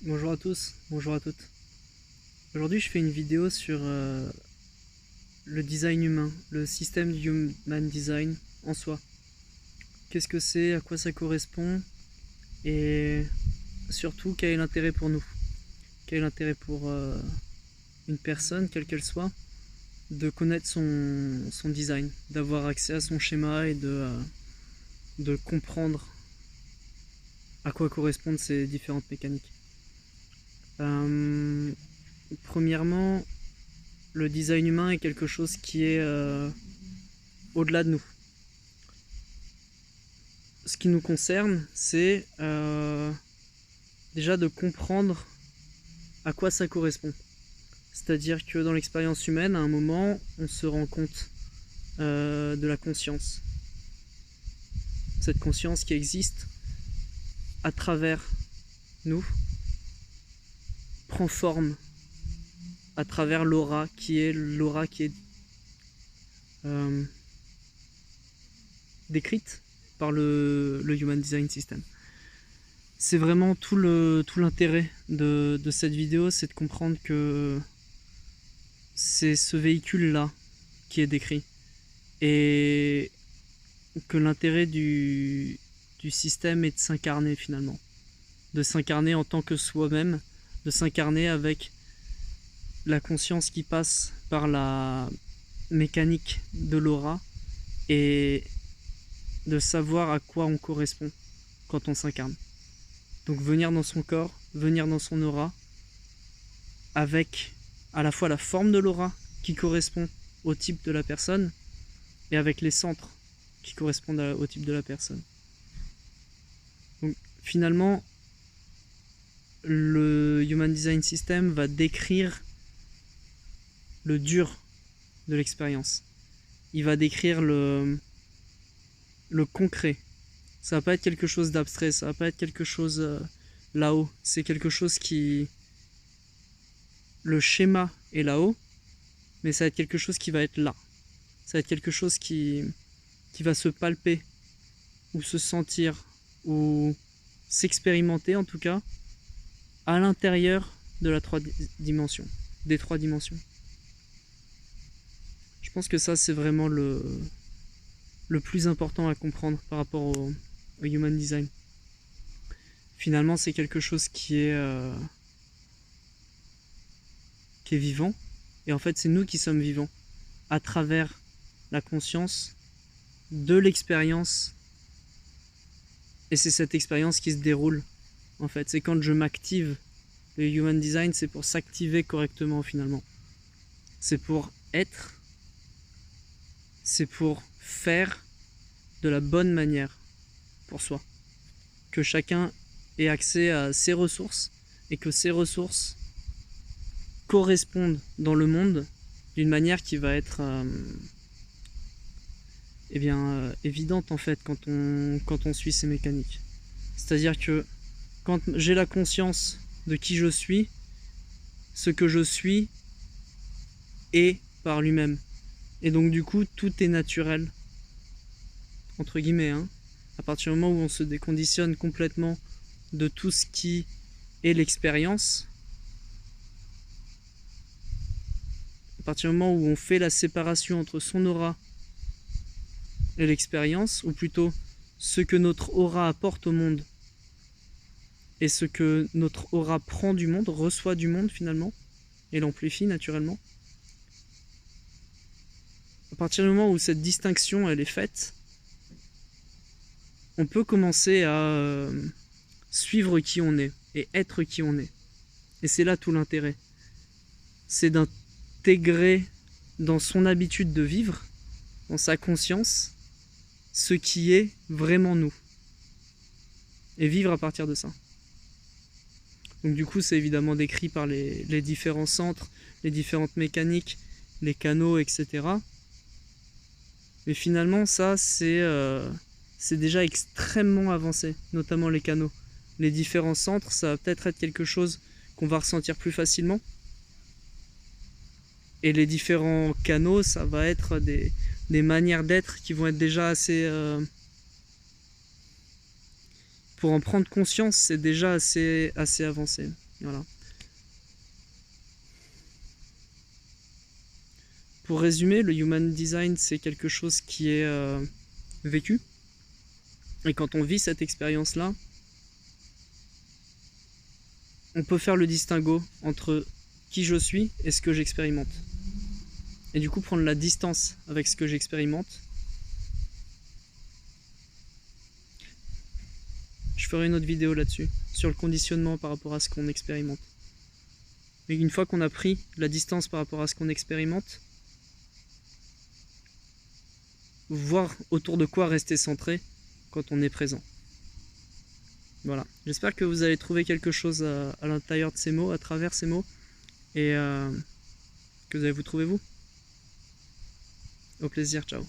Bonjour à tous, bonjour à toutes. Aujourd'hui je fais une vidéo sur le design humain, le système du Human Design en soi. Qu'est-ce que c'est, à quoi ça correspond et surtout quel est l'intérêt pour nous. Quel est l'intérêt pour une personne, quelle qu'elle soit, de connaître son design, d'avoir accès à son schéma et de comprendre à quoi correspondent ces différentes mécaniques. Premièrement, le design humain est quelque chose qui est au-delà de nous. Ce qui nous concerne, c'est déjà de comprendre à quoi ça correspond. C'est-à-dire que dans l'expérience humaine, à un moment, on se rend compte de la conscience. Cette conscience qui existe à travers nous prend forme à travers l'aura qui est décrite par le Human Design System. C'est vraiment tout l'intérêt de cette vidéo, c'est de comprendre que c'est ce véhicule-là qui est décrit. Et que l'intérêt du système est de s'incarner finalement. De s'incarner en tant que soi-même, de s'incarner avec la conscience qui passe par la mécanique de l'aura et de savoir à quoi on correspond quand on s'incarne. Donc venir dans son corps, venir dans son aura, avec à la fois la forme de l'aura qui correspond au type de la personne, et avec les centres qui correspondent au type de la personne. Donc finalement, le Human Design System va décrire le dur de l'expérience. Il va décrire le concret. Ça va pas être quelque chose d'abstrait, ça va pas être quelque chose là-haut. C'est quelque chose qui... Le schéma est là-haut, mais ça va être quelque chose qui va être là. Ça va être quelque chose qui va se palper, ou se sentir, ou s'expérimenter en tout cas, à l'intérieur de la des trois dimensions. Je pense que ça c'est vraiment le plus important à comprendre par rapport au Human Design. Finalement c'est quelque chose qui est vivant, et en fait c'est nous qui sommes vivants à travers la conscience de l'expérience, et c'est cette expérience qui se déroule en fait. C'est quand je m'active. Le Human Design, c'est pour s'activer correctement finalement. C'est pour être, c'est pour faire de la bonne manière pour soi. Que chacun ait accès à ses ressources et que ces ressources correspondent dans le monde d'une manière qui va être évidente en fait quand on suit ces mécaniques. C'est-à-dire que quand j'ai la conscience de qui je suis, ce que je suis est par lui-même. Et donc du coup, tout est naturel, entre guillemets, hein. À partir du moment où on se déconditionne complètement de tout ce qui est l'expérience, à partir du moment où on fait la séparation entre son aura et l'expérience, ou plutôt ce que notre aura apporte au monde et ce que notre aura prend du monde, reçoit du monde finalement, et l'amplifie naturellement. À partir du moment où cette distinction elle est faite, on peut commencer à suivre qui on est et être qui on est. Et c'est là tout l'intérêt. C'est d'intégrer dans son habitude de vivre, dans sa conscience, ce qui est vraiment nous. Et vivre à partir de ça. Donc du coup, c'est évidemment décrit par les différents centres, les différentes mécaniques, les canaux, etc. Mais finalement, ça, c'est déjà extrêmement avancé, notamment les canaux. Les différents centres, ça va peut-être être quelque chose qu'on va ressentir plus facilement. Et les différents canaux, ça va être des manières d'être qui vont être déjà assez... pour en prendre conscience, c'est déjà assez avancé. Voilà. Pour résumer, le Human Design, c'est quelque chose qui est vécu. Et quand on vit cette expérience-là, on peut faire le distinguo entre qui je suis et ce que j'expérimente. Et du coup, prendre la distance avec ce que j'expérimente. Je ferai une autre vidéo là-dessus, sur le conditionnement par rapport à ce qu'on expérimente. Et une fois qu'on a pris la distance par rapport à ce qu'on expérimente, voir autour de quoi rester centré quand on est présent. Voilà, j'espère que vous allez trouver quelque chose à l'intérieur de ces mots, à travers ces mots, et que vous allez vous trouver vous. Au plaisir, ciao.